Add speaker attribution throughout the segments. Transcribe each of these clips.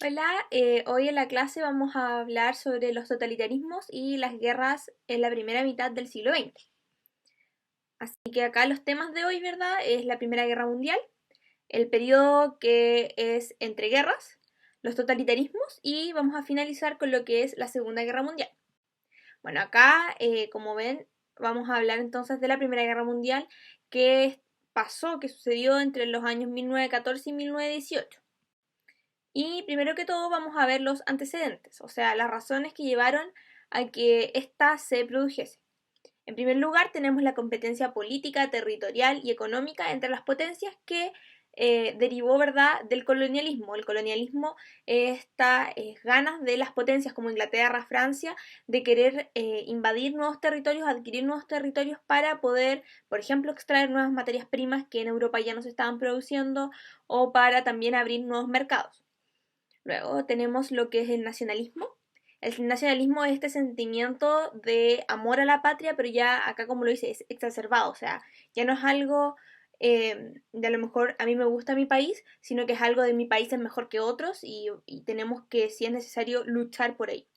Speaker 1: Hola, hoy en la clase vamos a hablar sobre los totalitarismos y las guerras en la primera mitad del siglo XX. Así que acá los temas de hoy, ¿verdad? Es la Primera Guerra Mundial, el periodo que es entre guerras, los totalitarismos y vamos a finalizar con lo que es la Segunda Guerra Mundial. Bueno, acá, como ven, vamos a hablar entonces de la Primera Guerra Mundial que pasó, que sucedió entre los años 1914 y 1918. Y primero que todo vamos a ver los antecedentes, o sea, las razones que llevaron a que ésta se produjese. En primer lugar, tenemos la competencia política, territorial y económica entre las potencias que derivó, ¿verdad?, del colonialismo. El colonialismo, estas ganas de las potencias como Inglaterra, Francia, de querer invadir nuevos territorios, adquirir nuevos territorios para poder, por ejemplo, extraer nuevas materias primas que en Europa ya no se estaban produciendo o para también abrir nuevos mercados. Luego tenemos lo que es el nacionalismo. El nacionalismo es este sentimiento de amor a la patria, pero ya acá, como lo dice, es exacerbado. O sea, ya no es algo de a lo mejor a mí me gusta mi país, sino que es algo de mi país es mejor que otros y tenemos que, si es necesario, luchar por ello.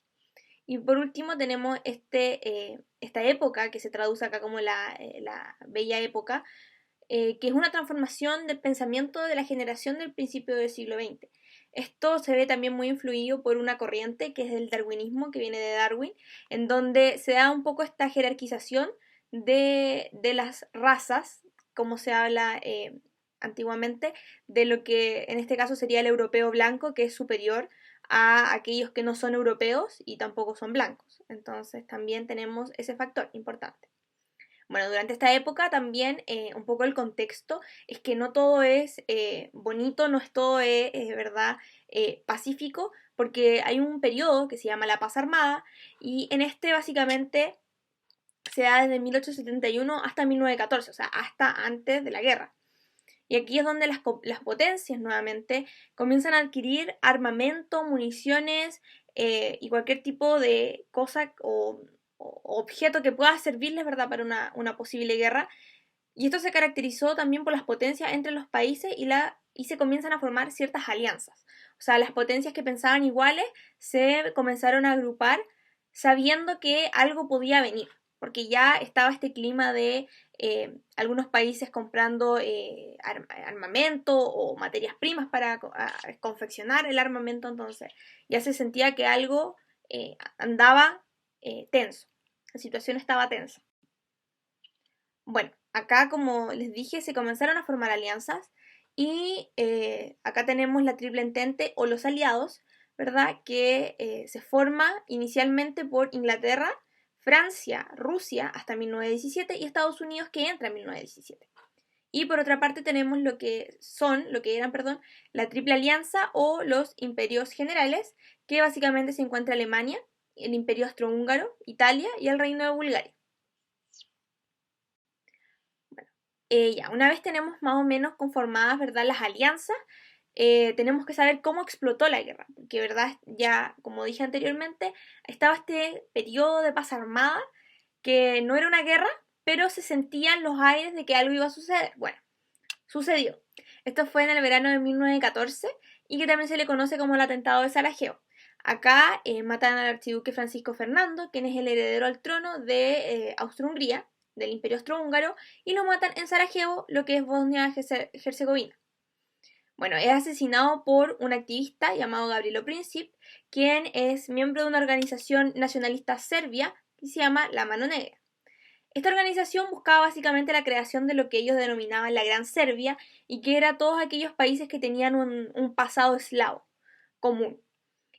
Speaker 1: Y por último tenemos esta época que se traduce acá como la bella época, que es una transformación del pensamiento de la generación del principio del siglo XX. Esto se ve también muy influido por una corriente que es el darwinismo, que viene de Darwin, en donde se da un poco esta jerarquización de las razas, como se habla antiguamente, de lo que en este caso sería el europeo blanco, que es superior a aquellos que no son europeos y tampoco son blancos. Entonces también tenemos ese factor importante. Bueno, durante esta época también un poco el contexto es que no todo es bonito, no es todo verdad, pacífico, porque hay un periodo que se llama la Paz Armada y en este básicamente se da desde 1871 hasta 1914, o sea, hasta antes de la guerra. Y aquí es donde las potencias nuevamente comienzan a adquirir armamento, municiones y cualquier tipo de cosa o objeto que pueda servirles, ¿verdad?, para una posible guerra. Y esto se caracterizó también por las potencias entre los países y se comienzan a formar ciertas alianzas. O sea, las potencias que pensaban iguales se comenzaron a agrupar sabiendo que algo podía venir, porque ya estaba este clima de algunos países comprando armamento o materias primas para confeccionar el armamento, entonces ya se sentía que algo andaba tenso, la situación estaba tensa. Bueno, acá como les dije se comenzaron a formar alianzas y acá tenemos la Triple Entente o los aliados, ¿verdad? Que se forma inicialmente por Inglaterra, Francia, Rusia hasta 1917 y Estados Unidos que entra en 1917. Y por otra parte tenemos lo que eran, perdón, la Triple Alianza o los Imperios Generales, que básicamente se encuentra Alemania, el Imperio Austrohúngaro, Italia y el Reino de Bulgaria. Ya, una vez tenemos más o menos conformadas, ¿verdad?, las alianzas, tenemos que saber cómo explotó la guerra, porque, ¿verdad?, ya, como dije anteriormente, estaba este periodo de paz armada, que no era una guerra, pero se sentían los aires de que algo iba a suceder. Bueno, sucedió. Esto fue en el verano de 1914 y que también se le conoce como el atentado de Sarajevo. Acá matan al archiduque Francisco Fernando, quien es el heredero al trono de Austro-Hungría, del Imperio Austrohúngaro, y lo matan en Sarajevo, lo que es Bosnia-Herzegovina. Bueno, es asesinado por un activista llamado Gavrilo Princip, quien es miembro de una organización nacionalista serbia que se llama La Mano Negra. Esta organización buscaba básicamente la creación de lo que ellos denominaban la Gran Serbia y que era todos aquellos países que tenían un pasado eslavo común.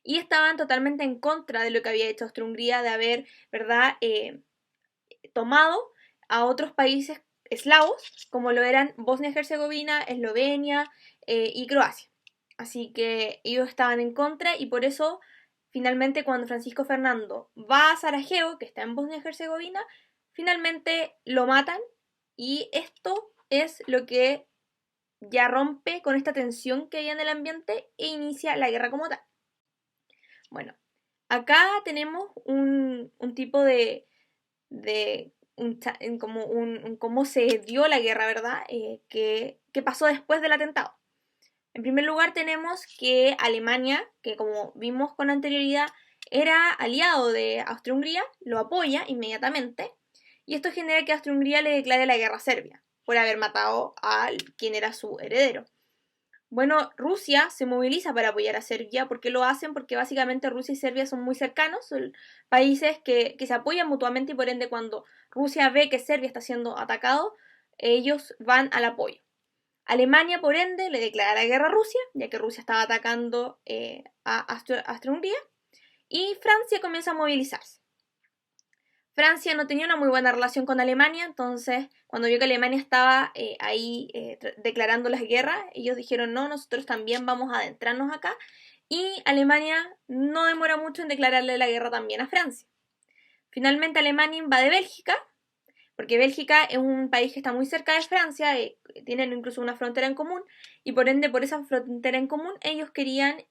Speaker 1: Y estaban totalmente en contra de lo que había hecho Austria-Hungría de haber, ¿verdad?, tomado a otros países eslavos, como lo eran Bosnia-Herzegovina, Eslovenia y Croacia. Así que ellos estaban en contra y por eso, finalmente, cuando Francisco Fernando va a Sarajevo, que está en Bosnia-Herzegovina, finalmente lo matan y esto es lo que ya rompe con esta tensión que hay en el ambiente e inicia la guerra como tal. Bueno, acá tenemos un tipo de cómo se dio la guerra, ¿verdad? ¿Qué pasó después del atentado? En primer lugar tenemos que Alemania, que como vimos con anterioridad, era aliado de Austria-Hungría, lo apoya inmediatamente, y esto genera que Austria-Hungría le declare la guerra a Serbia, por haber matado a quien era su heredero. Bueno, Rusia se moviliza para apoyar a Serbia. ¿Por qué lo hacen? Porque básicamente Rusia y Serbia son muy cercanos, son países que se apoyan mutuamente y por ende cuando Rusia ve que Serbia está siendo atacado, ellos van al apoyo. Alemania, por ende, le declara la guerra a Rusia, ya que Rusia estaba atacando a Austria-Hungría, y Francia comienza a movilizarse. Francia no tenía una muy buena relación con Alemania, entonces cuando vio que Alemania estaba ahí declarando las guerras, ellos dijeron no, nosotros también vamos a adentrarnos acá, y Alemania no demora mucho en declararle la guerra también a Francia. Finalmente Alemania invade Bélgica, porque Bélgica es un país que está muy cerca de Francia, tienen incluso una frontera en común, y por ende por esa frontera en común ellos querían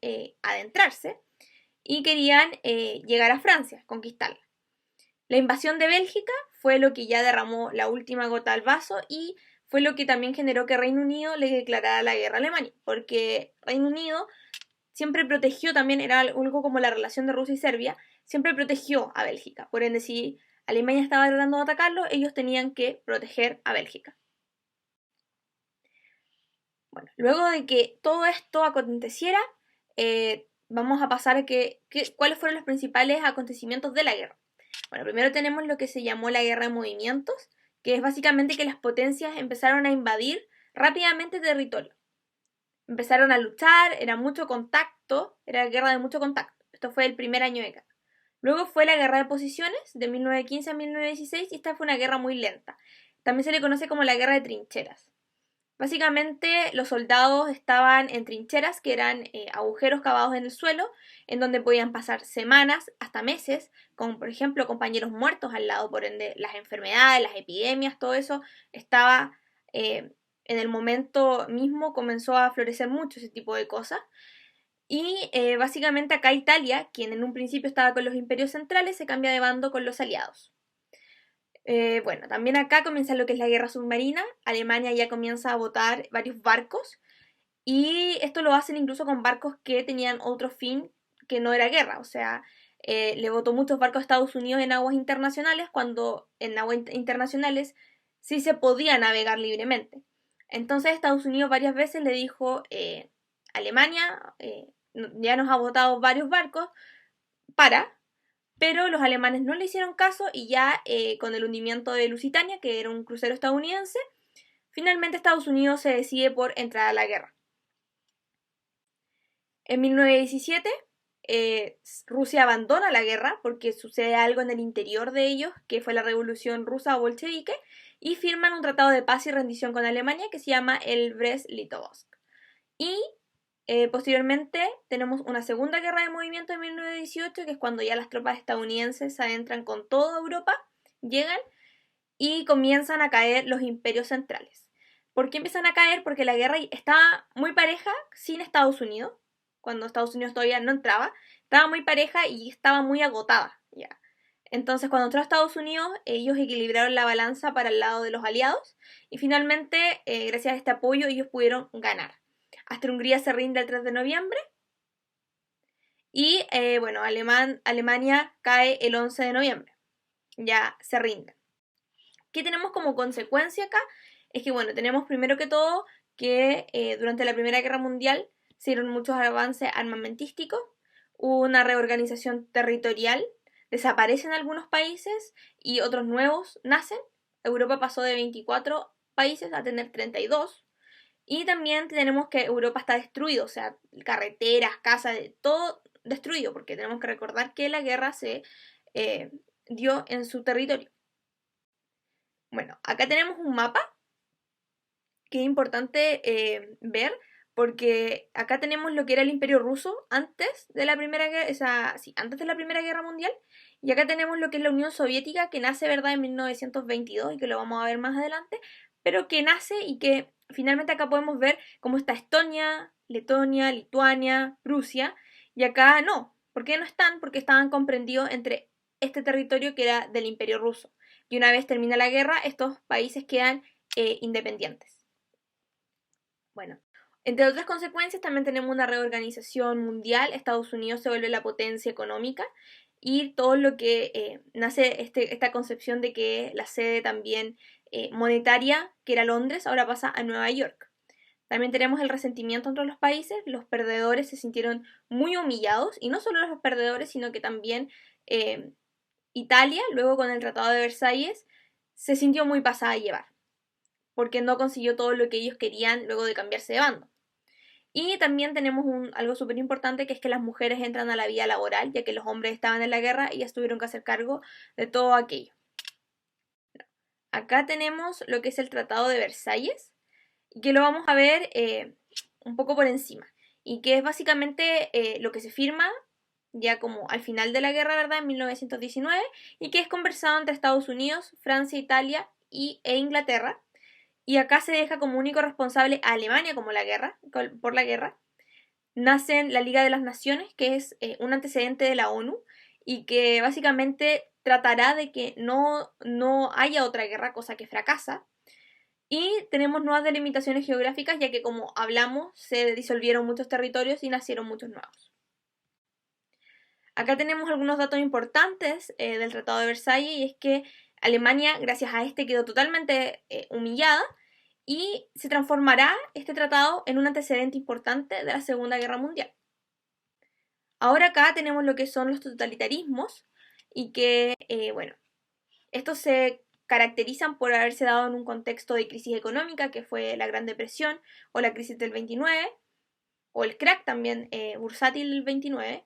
Speaker 1: adentrarse y querían llegar a Francia, conquistarla. La invasión de Bélgica fue lo que ya derramó la última gota al vaso y fue lo que también generó que Reino Unido le declarara la guerra a Alemania, porque Reino Unido siempre protegió también, era algo como la relación de Rusia y Serbia, siempre protegió a Bélgica. Por ende, si Alemania estaba tratando de atacarlo, ellos tenían que proteger a Bélgica. Bueno, luego de que todo esto aconteciera, vamos a pasar a cuáles fueron los principales acontecimientos de la guerra. Bueno, primero tenemos lo que se llamó la guerra de movimientos, que es básicamente que las potencias empezaron a invadir rápidamente territorio. Empezaron a luchar, era mucho contacto, era guerra de mucho contacto. Esto fue el primer año de guerra. Luego fue la guerra de posiciones, de 1915 a 1916, y esta fue una guerra muy lenta. También se le conoce como la guerra de trincheras. Básicamente los soldados estaban en trincheras que eran agujeros cavados en el suelo, en donde podían pasar semanas hasta meses, con por ejemplo compañeros muertos al lado, por ende las enfermedades, las epidemias, todo eso estaba en el momento mismo, comenzó a florecer mucho ese tipo de cosas. Y básicamente acá Italia, quien en un principio estaba con los imperios centrales, se cambia de bando con los aliados. Bueno, también acá comienza lo que es la guerra submarina. Alemania ya comienza a botar varios barcos y esto lo hacen incluso con barcos que tenían otro fin que no era guerra. O sea, le botó muchos barcos a Estados Unidos en aguas internacionales cuando en aguas internacionales sí se podía navegar libremente. Entonces Estados Unidos varias veces le dijo Alemania ya nos ha botado varios barcos, pero los alemanes no le hicieron caso y ya con el hundimiento de Lusitania, que era un crucero estadounidense, finalmente Estados Unidos se decide por entrar a la guerra. En 1917 Rusia abandona la guerra porque sucede algo en el interior de ellos, que fue la revolución rusa bolchevique, y firman un tratado de paz y rendición con Alemania que se llama el Brest-Litovsk. Y posteriormente tenemos una segunda guerra de movimiento en 1918, que es cuando ya las tropas estadounidenses se adentran con toda Europa, llegan y comienzan a caer los imperios centrales. ¿Por qué empiezan a caer? Porque la guerra estaba muy pareja sin Estados Unidos, cuando Estados Unidos todavía no entraba, estaba muy pareja y estaba muy agotada ya. Entonces cuando entró Estados Unidos, ellos equilibraron la balanza para el lado de los aliados y finalmente, gracias a este apoyo, ellos pudieron ganar. Austria-Hungría se rinde el 3 de noviembre y bueno, Alemania cae el 11 de noviembre, ya se rinde. ¿Qué tenemos como consecuencia acá? Es que bueno, tenemos primero que todo que durante la Primera Guerra Mundial se dieron muchos avances armamentísticos, hubo una reorganización territorial, desaparecen algunos países y otros nuevos nacen. Europa pasó de 24 países a tener 32. Y también tenemos que Europa está destruido, o sea, carreteras, casas, todo destruido, porque tenemos que recordar que la guerra se dio en su territorio. Bueno, acá tenemos un mapa que es importante ver, porque acá tenemos lo que era el Imperio Ruso antes de la Primera Guerra, antes de la Primera Guerra Mundial, y acá tenemos lo que es la Unión Soviética, que nace, ¿verdad?, en 1922, y que lo vamos a ver más adelante, pero que nace y que finalmente acá podemos ver cómo está Estonia, Letonia, Lituania, Prusia, y acá no. ¿Por qué no están? Porque estaban comprendidos entre este territorio que era del Imperio Ruso. Y una vez termina la guerra, estos países quedan independientes. Bueno, Entre otras consecuencias, también tenemos una reorganización mundial. Estados Unidos se vuelve la potencia económica y todo lo que nace esta concepción de que la sede también monetaria, que era Londres, ahora pasa a Nueva York. También tenemos el resentimiento entre los países. Los perdedores se sintieron muy humillados, y no solo los perdedores, sino que también Italia, luego con el Tratado de Versalles, se sintió muy pasada a llevar, porque no consiguió todo lo que ellos querían luego de cambiarse de bando. Y también tenemos algo súper importante, que es que las mujeres entran a la vida laboral, ya que los hombres estaban en la guerra y ellas tuvieron que hacer cargo de todo aquello. Acá tenemos lo que es el Tratado de Versalles, y que lo vamos a ver un poco por encima, y que es básicamente lo que se firma ya como al final de la guerra, ¿verdad?, en 1919, y que es conversado entre Estados Unidos, Francia, Italia e Inglaterra. Y acá se deja como único responsable a Alemania por la guerra. Nace la Liga de las Naciones, que es un antecedente de la ONU, y que básicamente tratará de que no haya otra guerra, cosa que fracasa. Y tenemos nuevas delimitaciones geográficas, ya que, como hablamos, se disolvieron muchos territorios y nacieron muchos nuevos. Acá tenemos algunos datos importantes del Tratado de Versalles, y es que Alemania, gracias a este, quedó totalmente humillada, y se transformará este tratado en un antecedente importante de la Segunda Guerra Mundial. Ahora acá tenemos lo que son los totalitarismos, y que, estos se caracterizan por haberse dado en un contexto de crisis económica, que fue la Gran Depresión o la crisis del 29, o el crack también bursátil del 29.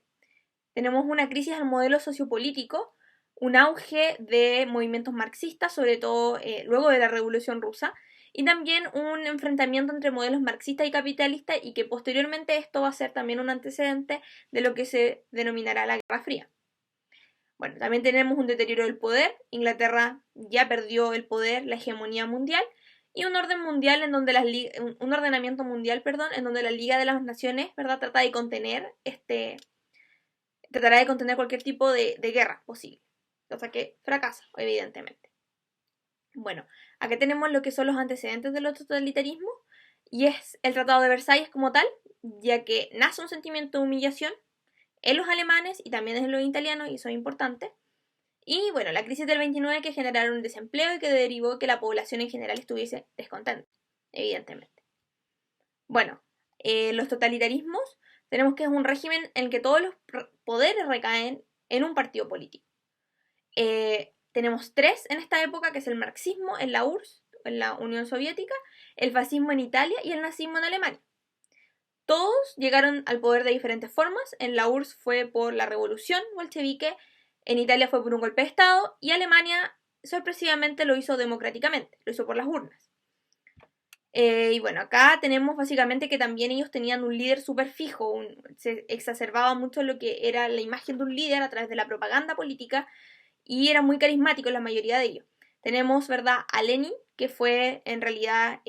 Speaker 1: Tenemos una crisis al modelo sociopolítico, un auge de movimientos marxistas, sobre todo luego de la Revolución Rusa, y también un enfrentamiento entre modelos marxista y capitalista, y que posteriormente esto va a ser también un antecedente de lo que se denominará la Guerra Fría. Bueno, también tenemos un deterioro del poder. Inglaterra ya perdió el poder, la hegemonía mundial, y un orden mundial en donde un ordenamiento mundial, en donde la Liga de las Naciones, ¿verdad?, tratará de contener cualquier tipo de guerra posible, cosa que fracasa, evidentemente. Bueno, acá tenemos lo que son los antecedentes de los totalitarismos, y es el Tratado de Versalles como tal, ya que nace un sentimiento de humillación en los alemanes y también en los italianos, y eso es importante. Y bueno, la crisis del 29, que generaron un desempleo y que derivó que la población en general estuviese descontenta, evidentemente. Bueno, los totalitarismos, tenemos que es un régimen en el que todos los poderes recaen en un partido político. Tenemos tres en esta época, que es el marxismo en la URSS, en la Unión Soviética, el fascismo en Italia y el nazismo en Alemania. Todos llegaron al poder de diferentes formas. En la URSS fue por la revolución bolchevique, en Italia fue por un golpe de Estado, y Alemania sorpresivamente lo hizo democráticamente, lo hizo por las urnas. Y bueno, acá tenemos básicamente que también ellos tenían un líder súper fijo, se exacerbaba mucho lo que era la imagen de un líder a través de la propaganda política, y era muy carismático la mayoría de ellos. Tenemos, ¿verdad?, a Lenin, que fue en realidad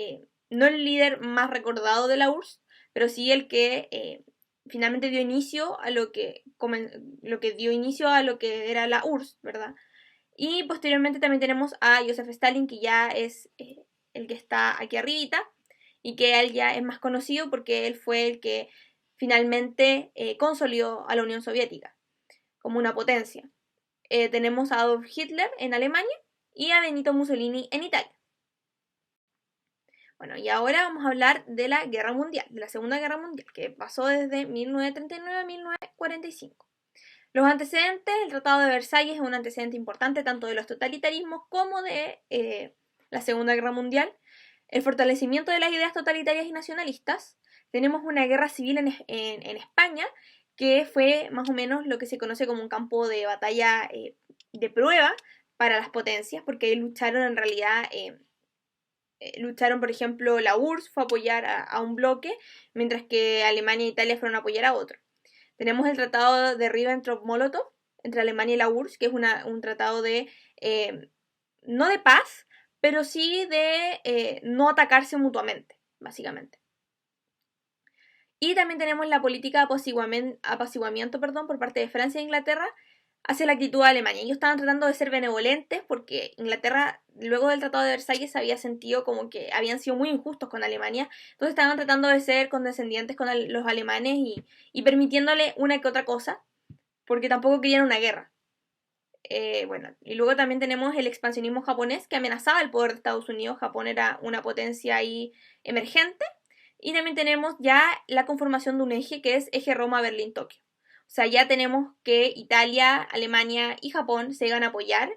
Speaker 1: no el líder más recordado de la URSS, pero sí el que finalmente dio inicio a lo que era la URSS, ¿verdad? Y posteriormente también tenemos a Joseph Stalin, que ya es el que está aquí arribita, y que él ya es más conocido porque él fue el que finalmente consolidó a la Unión Soviética como una potencia. Tenemos a Adolf Hitler en Alemania y a Benito Mussolini en Italia. Bueno, y ahora vamos a hablar de la Guerra Mundial, de la Segunda Guerra Mundial, que pasó desde 1939 a 1945. Los antecedentes, el Tratado de Versalles es un antecedente importante tanto de los totalitarismos como de la Segunda Guerra Mundial. El fortalecimiento de las ideas totalitarias y nacionalistas. Tenemos una guerra civil en España, que fue más o menos lo que se conoce como un campo de batalla de prueba para las potencias, porque ahí lucharon en realidad... por ejemplo, la URSS fue a apoyar a un bloque, mientras que Alemania e Italia fueron a apoyar a otro. Tenemos el tratado de Ribbentrop-Molotov entre Alemania y la URSS, que es un tratado de, no de paz, pero sí de no atacarse mutuamente, básicamente. Y también tenemos la política de apaciguamiento por parte de Francia e Inglaterra hacia la actitud de Alemania. Ellos estaban tratando de ser benevolentes porque Inglaterra, luego del Tratado de Versalles, se había sentido como que habían sido muy injustos con Alemania. Entonces estaban tratando de ser condescendientes con los alemanes y permitiéndole una que otra cosa, porque tampoco querían una guerra. Bueno, y luego también tenemos el expansionismo japonés que amenazaba el poder de Estados Unidos. Japón era una potencia ahí emergente. Y también tenemos ya la conformación de un eje que es eje Roma-Berlín-Tokio. O sea, ya tenemos que Italia, Alemania y Japón se iban a apoyar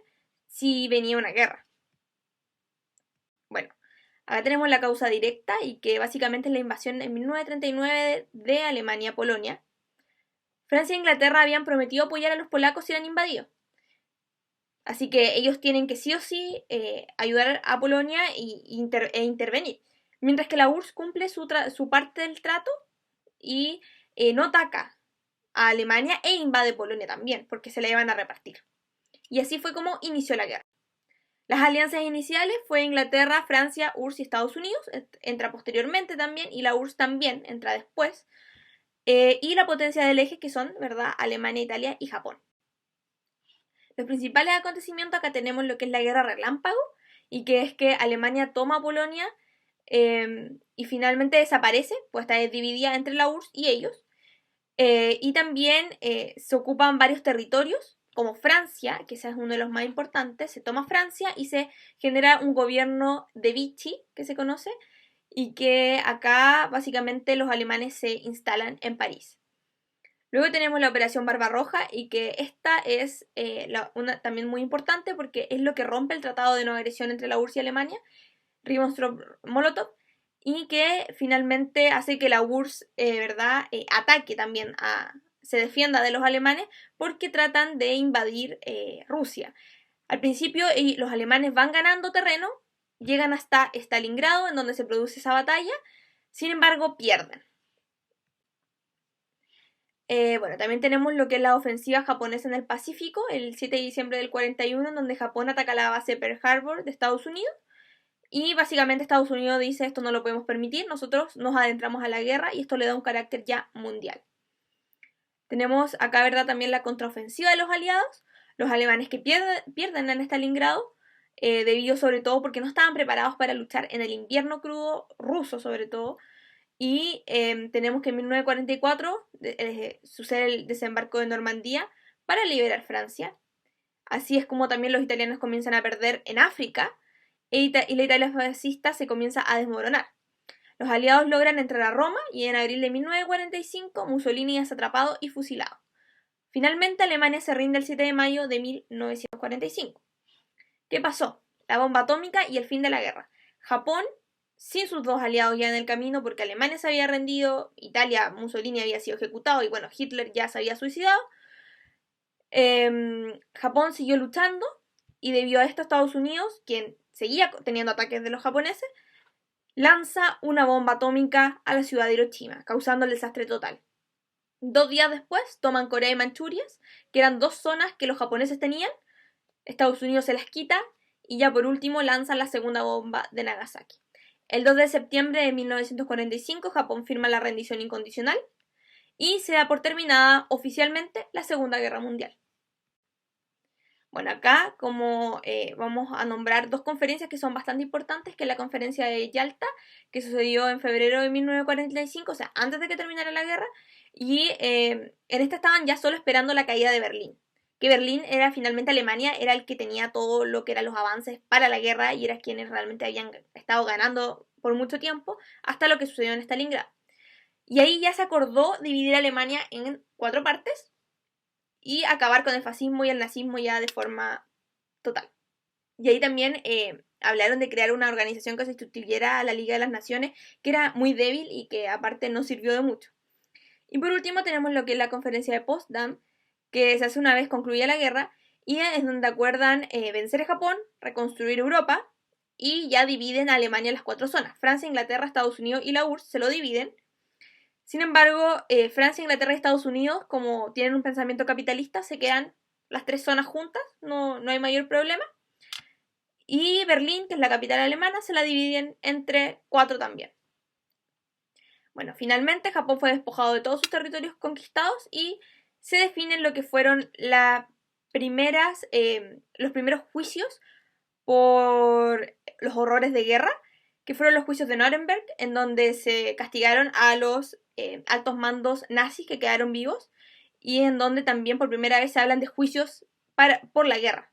Speaker 1: si venía una guerra. Bueno, acá tenemos la causa directa y que básicamente es la invasión en 1939 de Alemania a Polonia. Francia e Inglaterra habían prometido apoyar a los polacos si eran invadidos. Así que ellos tienen que sí o sí ayudar a Polonia e intervenir. Mientras que la URSS cumple su parte del trato y no ataca a Alemania e invade Polonia también, porque se la iban a repartir. Y así fue como inició la guerra. Las alianzas iniciales fue Inglaterra, Francia, URSS y Estados Unidos, entra posteriormente también, y la URSS también entra después. Y la potencia del eje que son, ¿verdad?, Alemania, Italia y Japón. Los principales acontecimientos, acá tenemos lo que es la guerra relámpago, y que es que Alemania toma Polonia y finalmente desaparece, pues está dividida entre la URSS y ellos. Y también se ocupan varios territorios, como Francia, que ese es uno de los más importantes. Se toma Francia y se genera un gobierno de Vichy, que se conoce, y que acá básicamente los alemanes se instalan en París. Luego tenemos la Operación Barbarroja, y que esta es una también muy importante porque es lo que rompe el tratado de no agresión entre la URSS y Alemania, Ribbentrop-Molotov, y que finalmente hace que la URSS ¿verdad? Ataque también, se defienda de los alemanes porque tratan de invadir Rusia. Al principio los alemanes van ganando terreno, llegan hasta Stalingrado, en donde se produce esa batalla, sin embargo pierden. Bueno, también tenemos lo que es la ofensiva japonesa en el Pacífico, el 7 de diciembre del 41, en donde Japón ataca la base Pearl Harbor de Estados Unidos. Y básicamente Estados Unidos dice: esto no lo podemos permitir, nosotros nos adentramos a la guerra, y esto le da un carácter ya mundial. Tenemos acá, ¿verdad?, también la contraofensiva de los aliados, los alemanes que pierden en Stalingrado, debido sobre todo porque no estaban preparados para luchar en el invierno crudo ruso sobre todo. Y tenemos que en 1944 sucede el desembarco de Normandía para liberar Francia. Así es como también los italianos comienzan a perder en África, y la Italia fascista se comienza a desmoronar. Los aliados logran entrar a Roma y en abril de 1945 Mussolini es atrapado y fusilado. Finalmente Alemania se rinde el 7 de mayo de 1945. ¿Qué pasó? La bomba atómica y el fin de la guerra. Japón, sin sus dos aliados ya en el camino, porque Alemania se había rendido, Italia, Mussolini había sido ejecutado y bueno, Hitler ya se había suicidado. Japón siguió luchando, y debido a esto Estados Unidos, quien seguía teniendo ataques de los japoneses, lanza una bomba atómica a la ciudad de Hiroshima, causando el desastre total. 2 días después toman Corea y Manchuria, que eran dos zonas que los japoneses tenían. Estados Unidos se las quita y ya por último lanzan la segunda bomba de Nagasaki. El 2 de septiembre de 1945 Japón firma la rendición incondicional y se da por terminada oficialmente la Segunda Guerra Mundial. Bueno, acá como vamos a nombrar dos conferencias que son bastante importantes, que es la conferencia de Yalta, que sucedió en febrero de 1945, o sea, antes de que terminara la guerra, y en esta estaban ya solo esperando la caída de Berlín, que Berlín era finalmente Alemania, era el que tenía todo lo que eran los avances para la guerra y eran quienes realmente habían estado ganando por mucho tiempo, hasta lo que sucedió en Stalingrado. Y ahí ya se acordó dividir a Alemania en 4 partes, y acabar con el fascismo y el nazismo ya de forma total. Y ahí también hablaron de crear una organización que sustituyera a la Liga de las Naciones, que era muy débil y que aparte no sirvió de mucho. Y por último tenemos lo que es la conferencia de Potsdam, que se hace una vez concluida la guerra, y es donde acuerdan vencer a Japón, reconstruir Europa, y ya dividen a Alemania en las 4 zonas. Francia, Inglaterra, Estados Unidos y la URSS se lo dividen. Sin embargo, Francia, Inglaterra y Estados Unidos, como tienen un pensamiento capitalista, se quedan las 3 zonas juntas, no hay mayor problema. Y Berlín, que es la capital alemana, se la dividen entre 4 también. Bueno, finalmente Japón fue despojado de todos sus territorios conquistados y se definen lo que fueron la los primeros juicios por los horrores de guerra, que fueron los juicios de Nuremberg, en donde se castigaron a los altos mandos nazis que quedaron vivos, y en donde también por primera vez se hablan de juicios por la guerra.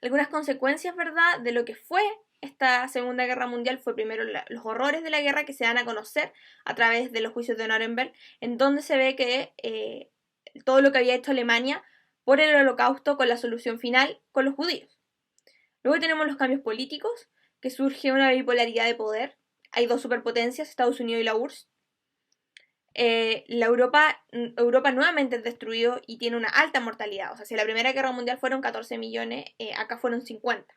Speaker 1: Algunas consecuencias, ¿verdad?, de lo que fue esta Segunda Guerra Mundial fue primero los horrores de la guerra que se dan a conocer a través de los juicios de Nuremberg, en donde se ve que todo lo que había hecho Alemania por el Holocausto con la solución final con los judíos. Luego tenemos los cambios políticos, que surge una bipolaridad de poder. Hay dos superpotencias, Estados Unidos y la URSS. Europa nuevamente es destruido y tiene una alta mortalidad. O sea, si en la Primera Guerra Mundial fueron 14 millones, acá fueron 50.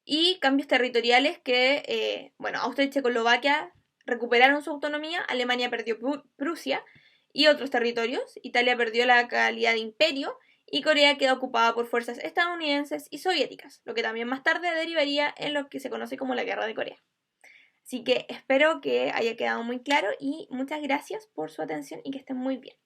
Speaker 1: Y cambios territoriales que, Austria y Checoslovaquia recuperaron su autonomía, Alemania perdió Prusia y otros territorios, Italia perdió la calidad de imperio y Corea quedó ocupada por fuerzas estadounidenses y soviéticas, lo que también más tarde derivaría en lo que se conoce como la Guerra de Corea. Así que espero que haya quedado muy claro y muchas gracias por su atención y que estén muy bien.